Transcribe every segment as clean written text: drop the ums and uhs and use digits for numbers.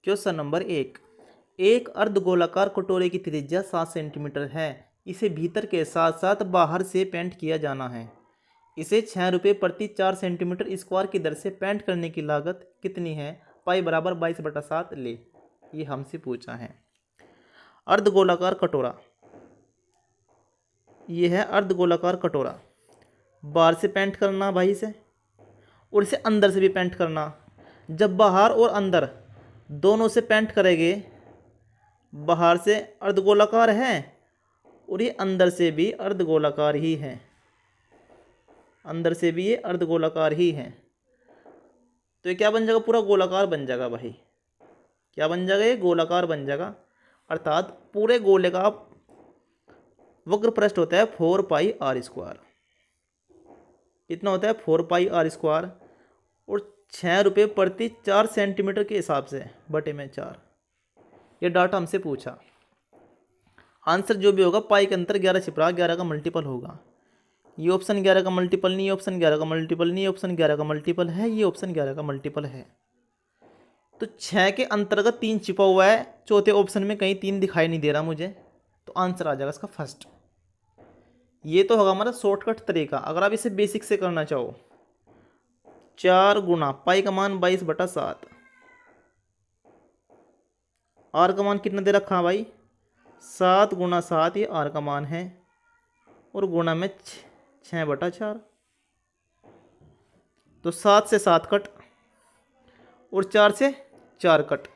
Question number 1। एक अर्धगोलाकार कटोरे की त्रिज्या 7 सेंटीमीटर है। इसे भीतर के साथ साथ बाहर से पेंट किया जाना है। इसे 6 रुपये प्रति 4 सेंटीमीटर स्क्वायर की दर से पेंट करने की लागत कितनी है? पाई बराबर 22/7 ले। ये हमसे पूछा है। अर्धगोलाकार कटोरा, ये है अर्धगोलाकार कटोरा। बाहर से पेंट करना भाई इसे, और इसे अंदर से भी पेंट करना। जब बाहर और अंदर दोनों से पेंट करेंगे, बाहर से अर्धगोलाकार है और ये अंदर से भी अर्धगोलाकार ही है, अंदर से भी ये अर्धगोलाकार ही है। तो ये क्या बन जाएगा? पूरा गोलाकार बन जाएगा भाई। क्या बन जाएगा? ये गोलाकार बन जाएगा। अर्थात पूरे गोले का वक्र पृष्ठ होता है 4πr²। कितना होता है? 4πr²। और 6 रुपये प्रति 4 सेंटीमीटर के हिसाब से बटे में 4। ये डाटा हमसे पूछा। आंसर जो भी होगा पाई के अंतर 11 छिप रहा, 11 का मल्टीपल होगा। ये ऑप्शन 11 का मल्टीपल नहीं, ऑप्शन 11 का मल्टीपल नहीं, ऑप्शन 11 का मल्टीपल है, ये ऑप्शन 11 का मल्टीपल है। तो 6 के अंतर्गत 3 छिपा हुआ है, चौथे ऑप्शन में कहीं 3 दिखाई नहीं दे रहा मुझे, तो आंसर आ जाएगा इसका फर्स्ट। ये तो होगा हमारा शॉर्टकट तरीका। अगर आप इसे बेसिक से करना चाहो, 4 गुना पाई का मान 22/7, आर का मान कितना दे रखा है भाई? 7 गुना 7, ये आर का मान है, और गुना में 6/4। तो 7 से 7 कट और 4 से 4 कट,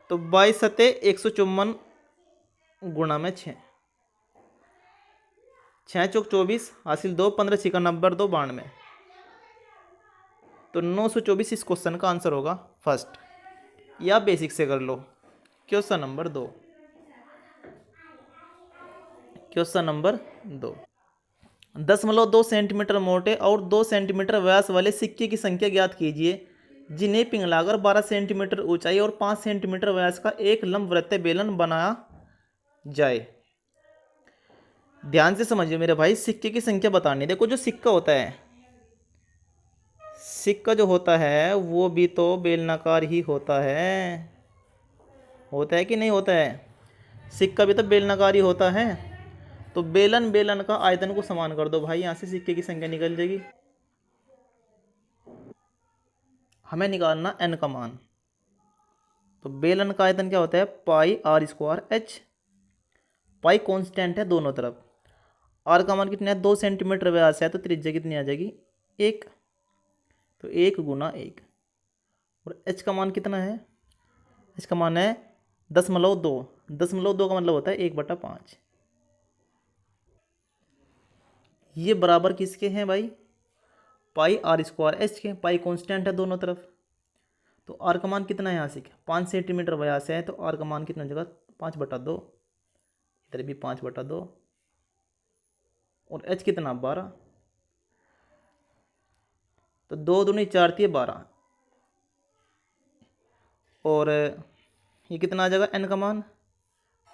तो 22 सते 154 गुना में 6, 6 चौक 24 हासिल 2, 15 छिका 90, 2 92, तो 924 इस क्वेश्चन का आंसर होगा फर्स्ट। या बेसिक से कर लो। Question number 2। Question number 2। 10.2 centimetre मोटे और 2 सेंटीमीटर व्यास वाले सिक्के की संख्या ज्ञात कीजिए जिन्हें पिघलाकर 12 सेंटीमीटर ऊंचाई और 5 सेंटीमीटर व्यास का एक लंबवृत्तीय बेलन बनाया जाए। ध्यान से समझिए मेरे भाई, सिक्के की संख्या बतानी। देखो जो सिक्का होता है, सिक्का जो होता है वो भी तो बेलनाकार ही होता है कि नहीं होता है? सिक्का भी तो बेलनाकार ही होता है। तो बेलन का आयतन को समान कर दो भाई, यहाँ से सिक्के की संख्या निकल जाएगी। हमें निकालना n का मान। तो बेलन का आयतन क्या होता है? πr²h। पाई कांस्टेंट है दोनों तरफ। आर का मान कितना है? 2 सेंटीमीटर व्यास है, तो त्रिज्या कितनी आ जाएगी? 1। तो 1 गुना 1। और h का मान कितना है? h का मान है 10.2। 10.2 का मतलब होता है 1/5। ये बराबर किसके हैं भाई? πr²h के। पाई कांस्टेंट है दोनों तरफ। तो आर का मान कितना है? यहाँ से क्या 5 सेंटीमीटर व्यास है, तो आर का मान कितना हो जाएगा? 5/2। इधर भी 5/2। और h कितना? 12। तो 2 दूनी 4 थी 12। और ये कितना आ जाएगा? n का मान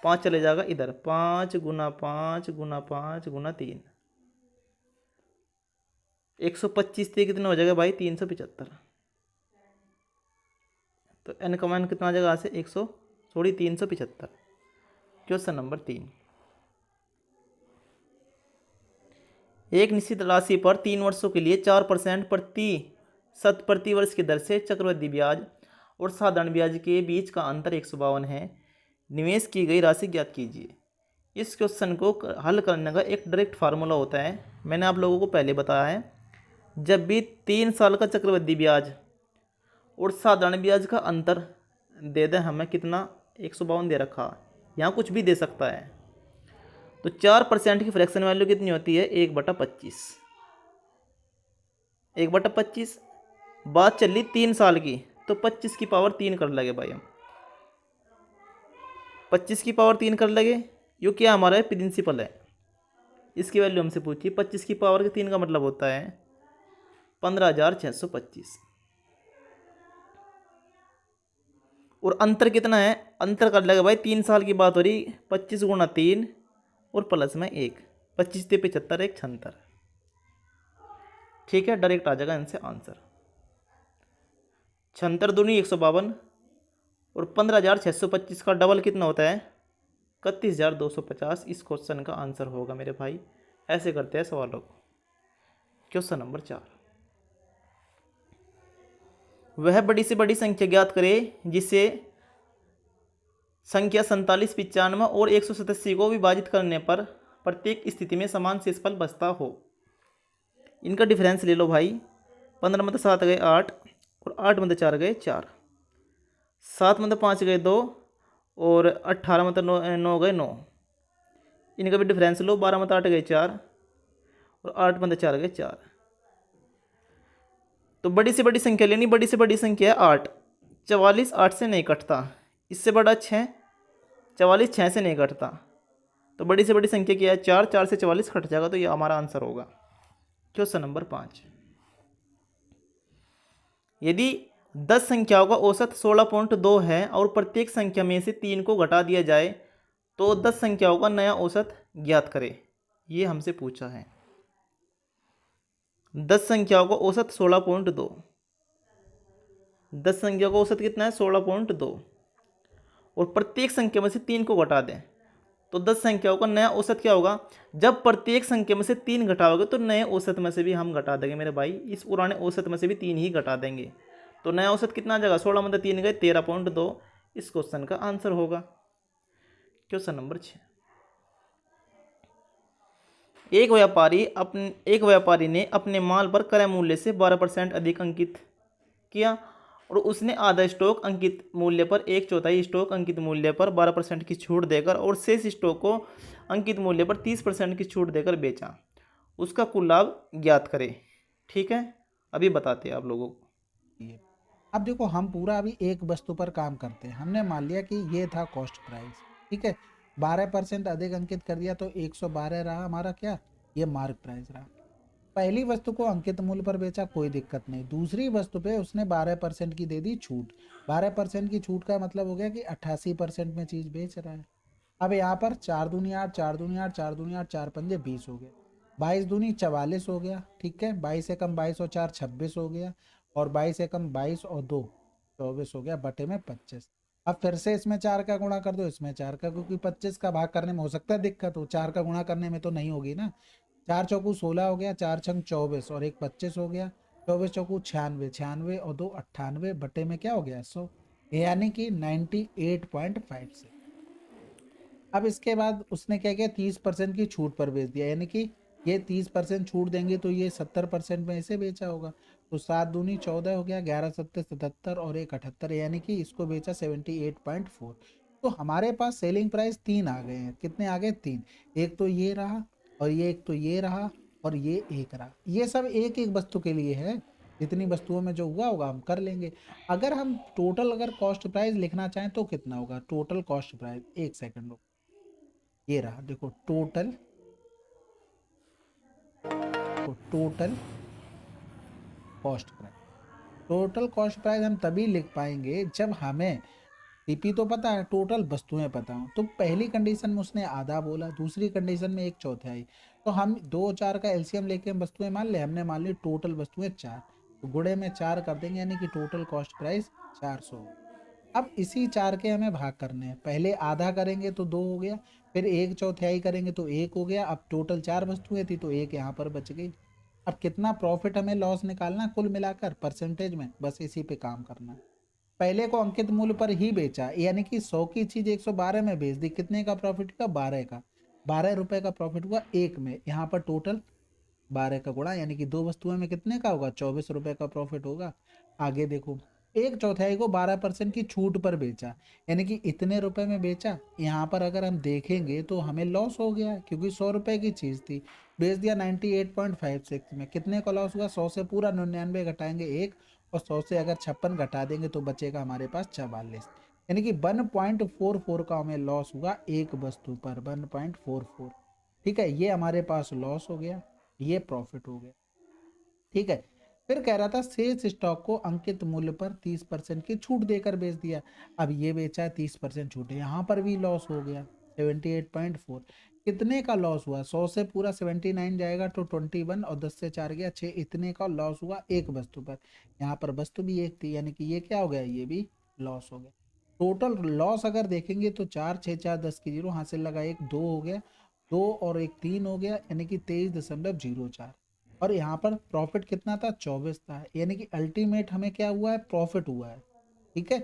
5 चले जाएगा इधर। 5 गुना 5 गुना 5 गुना 3, 125 थी, कितना हो जाएगा भाई? 375। तो n का मान कितना आ जाएगा? यहाँ से 375। Question number 3। एक निश्चित राशि पर 3 वर्षों के लिए 4% प्रति वर्ष की दर से चक्रवृद्धि ब्याज और साधारण ब्याज के बीच का अंतर 152 है। निवेश की गई राशि ज्ञात कीजिए। इस क्वेश्चन को हल करने का एक डायरेक्ट फार्मूला होता है, मैंने आप लोगों को पहले बताया है। जब भी 3 साल का चक्रवृद्धि ब्याज और साधारण ब्याज का अंतर दे दें हमें, कितना? 152 दे रखा, यहाँ कुछ भी दे सकता है। तो 4% की फ्रैक्शन वैल्यू कितनी होती है? 1/25। 1/25। बात चल रही 3 साल की, तो 25 की पावर 3 कर लगे भाई हम। 25 की पावर 3 कर लगे, यो क्या हमारा है? प्रिंसिपल है। इसकी वैल्यू हमसे पूछी। 25 की पावर के 3 का मतलब होता है 15,625। और अंतर कितना है? अंतर कर लगे भाई, 3 साल की बात हो रही। 25 गुना 3 और प्लस में 1, 25 से 75, 1 76। ठीक है, डायरेक्ट आ जाएगा इनसे आंसर। 76 दूनी 152, और 15,625 का डबल कितना होता है? 31,250। इस क्वेश्चन का आंसर होगा मेरे भाई। ऐसे करते हैं सवालों को। क्वेश्चन नंबर 4, वह बड़ी से बड़ी संख्या ज्ञात करे जिसे संख्या 47, 95 और 187 को विभाजित करने पर प्रत्येक स्थिति में समान शेषफल बचता हो। इनका डिफरेंस ले लो भाई। 15 में 7 गए 8 और 8 में 4 गए 4, 7 में 5 गए 2 और 18 में 9 गए 9। इनका भी डिफरेंस लो। 12 में 8 गए 4 और 8 में 4 गए 4। तो बड़ी से बड़ी संख्या लेनी। बड़ी से बड़ी संख्या है 8। 44 8 से नहीं कटता। इससे बड़ा 6, 44 6 से नहीं कटता। तो बड़ी से बड़ी संख्या क्या है? 4, 4 से 44 कट जाएगा। तो ये हमारा आंसर होगा। क्वेश्चन नंबर 5, यदि 10 संख्याओं का औसत 16.2 है और प्रत्येक संख्या में से 3 को घटा दिया जाए तो 10 संख्याओं का नया औसत ज्ञात करें। ये हमसे पूछा है। 10 संख्याओं का औसत 16.2। 10 संख्याओं का औसत कितना है? 16.2। और प्रत्येक संख्या में से 3 को घटा दें तो 10 संख्याओं का नया औसत क्या होगा? जब प्रत्येक संख्या में से 3 घटाओगे तो नए औसत में से भी हम घटा देंगे मेरे भाई। इस पुराने औसत में से भी 3 ही घटा देंगे। तो नया औसत कितना आ जाएगा? 16 में 3 गए 13.2। इस क्वेश्चन का आंसर होगा। क्वेश्चन नंबर 6, एक व्यापारी ने अपने माल पर क्रय मूल्य से 12% अधिक अंकित किया और उसने आधा स्टॉक अंकित मूल्य पर 1/4 स्टॉक अंकित मूल्य पर 12% की छूट देकर और शेष स्टॉक को अंकित मूल्य पर 30% की छूट देकर बेचा। उसका कुल लाभ ज्ञात करें। ठीक है, अभी बताते हैं आप लोगों को। अब देखो, हम पूरा अभी एक वस्तु पर काम करते हैं। हमने मान लिया कि ये था कॉस्ट प्राइस, ठीक है। 12% अधिक अंकित कर दिया तो 112 रहा हमारा क्या? ये मार्क प्राइस रहा। पहली वस्तु को अंकित मूल्य पर बेचा, कोई दिक्कत नहीं। दूसरी वस्तु पे उसने 12% की दे दी छूट। 12% की छूट का मतलब हो गया कि 88% में चीज बेच रहा है। अब यहाँ पर 4 दूनी 8, 4 दूनी 8, 4 दूनी 8, 4 पंजे 20 हो गया। 22 दूनी 44 हो गया, ठीक है। 22 से कम 22 और 4 26 हो गया। और 22 से कम 22 और 2 24 हो गया, बटे में 25। अब फिर से इसमें 4 का गुणा कर दो, इसमें 4 का, क्योंकि 25 का भाग करने में हो सकता है दिक्कत हो, 4 का गुणा करने में तो नहीं होगी ना। 4 चौकू 16 हो गया, 4 छंग 24 और 1 25 हो गया। 24 चौकू 96, 96 और 2 98, बटे में क्या हो गया? 100, यानी कि 98.5 से। अब इसके बाद उसने क्या किया? 30% की छूट पर बेच दिया, यानी कि ये 30% छूट देंगे तो ये 70% में इसे बेचा होगा। तो 7 दूनी 14 हो गया, 11 सत्ते 77 और 1 78, यानी कि इसको बेचा 78.4। तो हमारे पास सेलिंग प्राइस 3 आ गए हैं। कितने आ गए? 3। एक तो ये रहा और ये, एक तो ये रहा और ये एक रहा। ये सब एक एक वस्तु के लिए है। जितनी वस्तुओं में जो हुआ होगा हम कर लेंगे। अगर हम टोटल अगर कॉस्ट प्राइस लिखना चाहें तो कितना होगा? टोटल कॉस्ट प्राइस, एक सेकंड, ये रहा देखो, total cost price. Total cost price हम तभी लिख पाएंगे जब हमें टीपी तो पता है, टोटल वस्तुएं पता हो। तो पहली कंडीशन में उसने आधा बोला, दूसरी कंडीशन में 1/4। तो हम 2 और 4 का एलसीएम लेके हम वस्तुएं मान ले। हमने मान ली टोटल वस्तुएं 4, तो गुणे में 4 कर देंगे, यानी कि टोटल कॉस्ट प्राइस 400। अब इसी 4 के हमें भाग करने हैं। पहले आधा करेंगे तो 2 हो गया, फिर 1/4 करेंगे तो 1 हो गया। अब टोटल 4 वस्तुएं थी तो 1 यहाँ पर बच गई। अब कितना प्रॉफिट हमें लॉस निकालना कुल मिलाकर परसेंटेज में, बस इसी पे काम करना है। पहले को अंकित मूल्य पर ही बेचा, यानी कि 100 की चीज 112 में बेच दी। कितने का प्रॉफिट हुआ? 12 का। 12 रुपए का प्रॉफिट हुआ एक में। यहाँ पर टोटल 12 का गुणा, यानी कि 2 वस्तुओं में कितने का होगा? 24 रुपए का प्रॉफिट होगा। आगे देखो, 1/4 को 12% की छूट पर बेचा, यानी कि इतने रुपए में बेचा। यहाँ पर अगर हम देखेंगे तो हमें लॉस हो गया, क्योंकि 100 रुपए की चीज थी, बेच दिया 98.56 में। कितने का लॉस हुआ? 100 से पूरा 99 घटाएंगे 1, और 100 से अगर 56 घटा देंगे तो बचेगा हमारे पास 44, यानी कि 1.44 का हमें लॉस हुआ एक वस्तु पर। 1.44, ठीक है। ये हमारे पास लॉस हो गया, ये प्रॉफिट हो गया, ठीक है। फिर कह रहा था शेष स्टॉक को अंकित मूल्य पर 30% की छूट देकर बेच दिया। अब ये बेचा है 30% छूट, यहाँ पर भी लॉस हो गया 78.4। कितने का लॉस हुआ? 100 से पूरा 79 जाएगा तो 21, और 10 से 4 गया 6। इतने का लॉस हुआ एक वस्तु पर। यहाँ पर वस्तु भी एक थी, यानी कि ये क्या हो गया? ये भी लॉस हो गया। टोटल लॉस अगर देखेंगे तो 4 6 4 10 की 0 हासिल लगा, एक 2 हो गया, 2 और एक 3 हो गया, यानी कि 23.04। और यहाँ पर प्रॉफिट कितना था, 24 था, यानी कि अल्टीमेट हमें क्या हुआ है, प्रॉफिट हुआ है। ठीक है,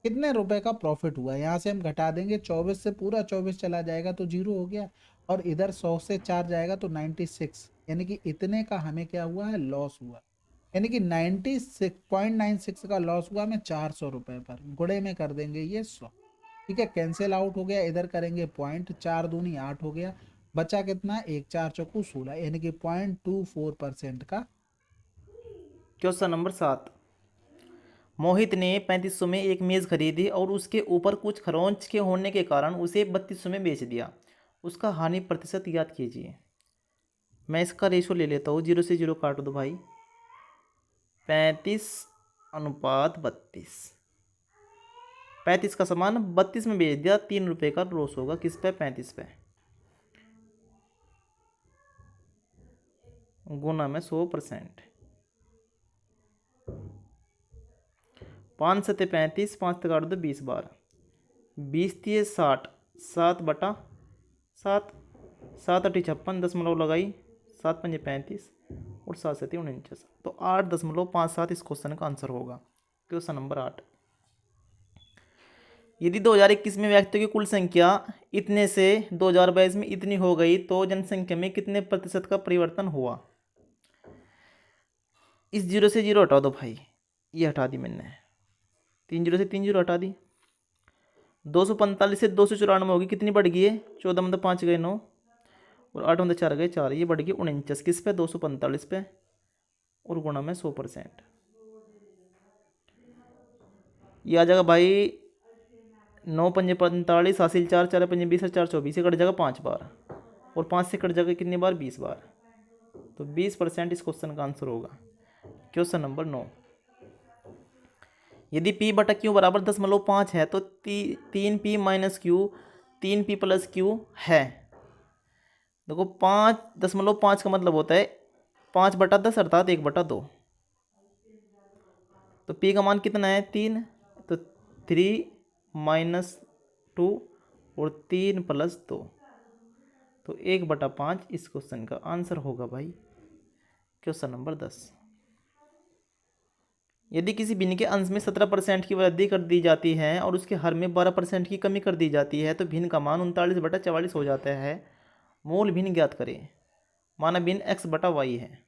कितने रुपए का प्रॉफिट हुआ है, यहाँ से हम घटा देंगे, 24 से पूरा 24 चला जाएगा तो 0 हो गया, और इधर 100 से 4 जाएगा तो 96, यानी कि इतने का हमें क्या हुआ है, लॉस हुआ। यानी कि 96.96 का लॉस हुआ हमें 400 रुपए पर, गुणे में कर देंगे ये 100। ठीक है, कैंसिल आउट हो गया, इधर करेंगे पॉइंट, 4 दूनी 8 हो गया, बचा कितना, 1 4 चौकू 16, यानी कि 0.24% का। Question number 7। मोहित ने 3500 में एक मेज़ खरीदी और उसके ऊपर कुछ खरोंच के होने के कारण उसे 3200 में बेच दिया। उसका हानि प्रतिशत ज्ञात कीजिए। मैं इसका रेशो ले लेता हूँ, 0 से 0 काट दो भाई, 35:32। 35 का सामान 32 में बेच दिया, 3 रुपये का लॉस होगा किस पे, 35 पे, गुना में 100%। 5 सत्ते 35, 5 तक काट दो 20 बार, 20 तिये 60, 7/7, 7×8 = 56, 10 लगाई, 7 पंजे 35 और 7 7 49, तो 8.57 इस क्वेश्चन का आंसर होगा। Question number 8। यदि 2021 में व्यक्तियों की कुल संख्या इतने से 2022 में इतनी हो गई तो जनसंख्या में कितने प्रतिशत का परिवर्तन हुआ। इस 0 से 0 हटा दो भाई, ये हटा दी मैंने, 3 0 से 3 0 हटा दी, 245 से 294 होगी, कितनी बढ़ गई है, 14 में 5 गए 9 और 8 में 4 गए 4, ये बढ़ गई 49 किस पे, 245 पे, और गुणा में 100%। ये आ जाएगा भाई, 9 पंजे 45, हासिल 4, 4 पंजे 20, 4 24, से कट जाएगा 5 बार, और 5 से कट जाएगा कितनी बार, 20 बार, तो 20% इस क्वेश्चन का आंसर होगा। Question number 9। यदि P बटा Q बराबर 10.5 है तो 3P minus Q 3P plus Q है। देखो 5.5 का मतलब होता है 5/10 अर्थात 1/2, तो P का मान कितना है, 3, तो 3 - 2 और 3 + 2, तो 1/5 इस क्वेश्चन का आंसर होगा भाई। Question number 10। यदि किसी भिन्न के अंश में 17% की वृद्धि कर दी जाती है और उसके हर में 12% की कमी कर दी जाती है तो भिन्न का मान 39/44 हो जाता है। मूल भिन्न ज्ञात करें। माना भिन्न x/y है,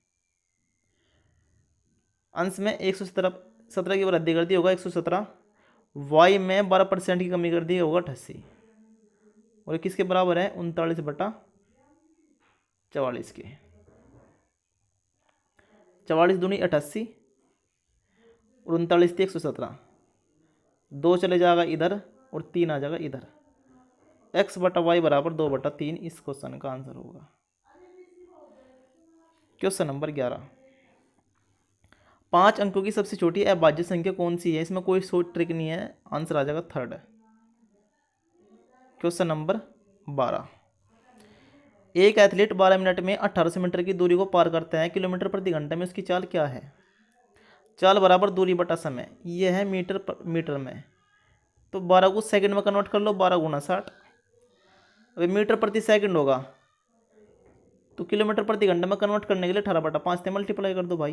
अंश में 117 की वृद्धि कर दी होगा 117, y में 12% की कमी कर दी होगा 88, और किसके बराबर है, 39/44 के। 44 दूनी 88 और 39 थी 117, 2 चले जाएगा इधर और 3 आ जाएगा इधर, x/y बराबर 2/3 इस क्वेश्चन का आंसर होगा। Question number 11। 5 अंकों की सबसे छोटी अभाज्य संख्या कौन सी है, इसमें कोई शॉर्ट ट्रिक नहीं है, आंसर आ जाएगा 3rd। Question number 12। एक एथलीट 12 मिनट में 1800 मीटर की दूरी को पार करता है, किलोमीटर प्रति घंटे में उसकी चाल क्या है। चाल बराबर दूरी बटा समय, यह है मीटर में, तो 12 को सेकंड में कन्वर्ट कर लो, 12 × 60। अगर मीटर प्रति सेकंड होगा तो किलोमीटर प्रति घंटे में कन्वर्ट करने के लिए 18/5 से मल्टीप्लाई कर दो भाई,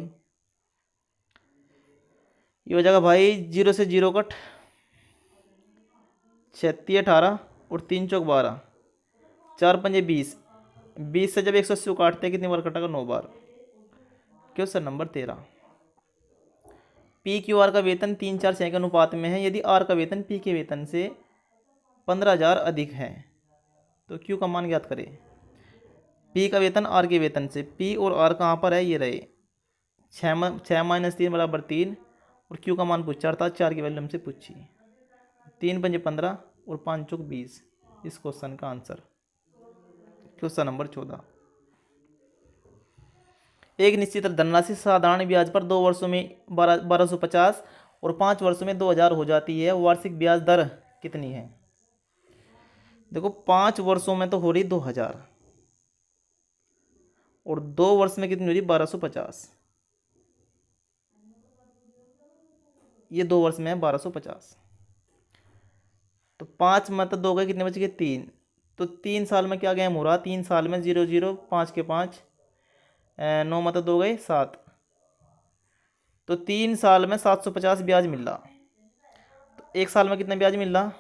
ये हो जाएगा भाई 0 से 0 कट, 36 18 और 3 चौक 12, 4 पंजे 20, 20 से जब 180 काटते हैं कितनी बार कटेगा, 9 बार। Question number 13। PQR का वेतन 3-4-6 के अनुपात में है, यदि R का वेतन P के वेतन से 15,000 अधिक है तो Q का मान ज्ञात करें। P का वेतन R के वेतन से, P और R कहाँ पर है, ये रहे, 6 - 3 = 3, और Q का मान पूछा अर्थात 4 की वैल्यू हमसे पूछी, 3 पंजे 15 और 5 चौक 20 इस क्वेश्चन का आंसर। Question number 14। एक निश्चित धनराशि साधारण ब्याज पर 2 वर्षों में 1250 और 5 वर्षों में 2000 हो जाती है, वार्षिक ब्याज दर कितनी है। देखो 5 वर्षों में तो हो रही 2000 और 2 वर्ष में कितनी हो रही 1250, ये 2 वर्ष में है 1250। तो 5 मतलब 2 गए, कितने बच गए 3। तो 3 साल में क्या गेम हो रहा, 3 साल में 0 0 5 के 5 9 मतलब 2 गए 7। तो 3 साल में 750 ब्याज मिल रहा। तो एक साल में कितना ब्याज मिल रहा,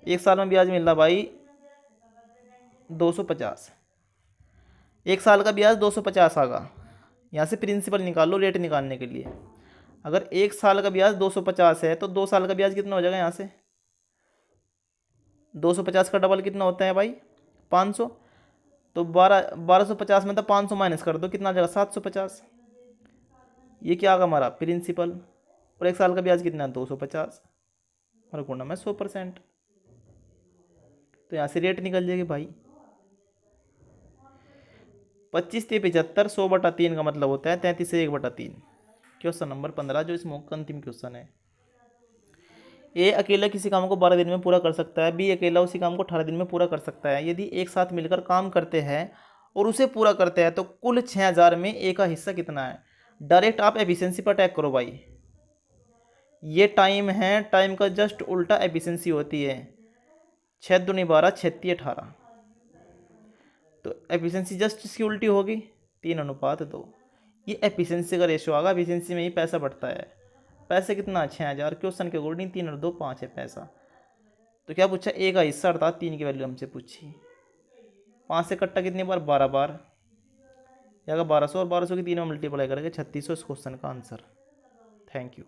एक साल में ब्याज मिल रहा भाई 250। एक साल का ब्याज 250 आगा। यहाँ से प्रिंसिपल निकाल लो रेट निकालने के लिए। अगर एक साल का ब्याज 250 है तो 2 साल का ब्याज कितना हो जाएगा, यहाँ से 250 का डबल कितना होता है भाई 500। तो 1250 में तो 500 माइनस कर दो, कितना आ जाएगा 750। ये क्या आगा हमारा प्रिंसिपल। और एक साल का ब्याज कितना है 250 और गुणा में 100%। तो यहाँ से रेट निकल जाएगी भाई 25 3 75 100/3 का मतलब होता है 33 से 1/3। क्वेश्चन नंबर 15 जो इस मॉक का अंतिम क्वेश्चन है। ए अकेला किसी काम को 12 दिन में पूरा कर सकता है, बी अकेला उसी काम को 18 दिन में पूरा कर सकता है। यदि एक साथ मिलकर काम करते हैं और उसे पूरा करते हैं तो कुल 6000 में ए का हिस्सा कितना है। डायरेक्ट आप एफिशिएंसी पर अटैक करो भाई। ये टाइम है, टाइम का जस्ट उल्टा एफिशिएंसी होती है। 6 दूनी 12 36 18। तो एफिशिएंसी जस्ट इसकी उल्टी होगी 3:2। ये एफिशिएंसी का रेशियो आगा, एफिशिएंसी में ही पैसा बढ़ता है। पैसे कितना 6000, क्वेश्चन के अकॉर्डिंग 3 और 2 5 है पैसा। तो क्या पूछा, ए का हिस्सा अर्थात 3 की वैल्यू हमसे पूछी। 5 से कट्टा कितनी बार 12 बार, या 1200 और 1200 की 3 में मल्टीप्लाई करेंगे 3600 इस क्वेश्चन का आंसर। Thank you.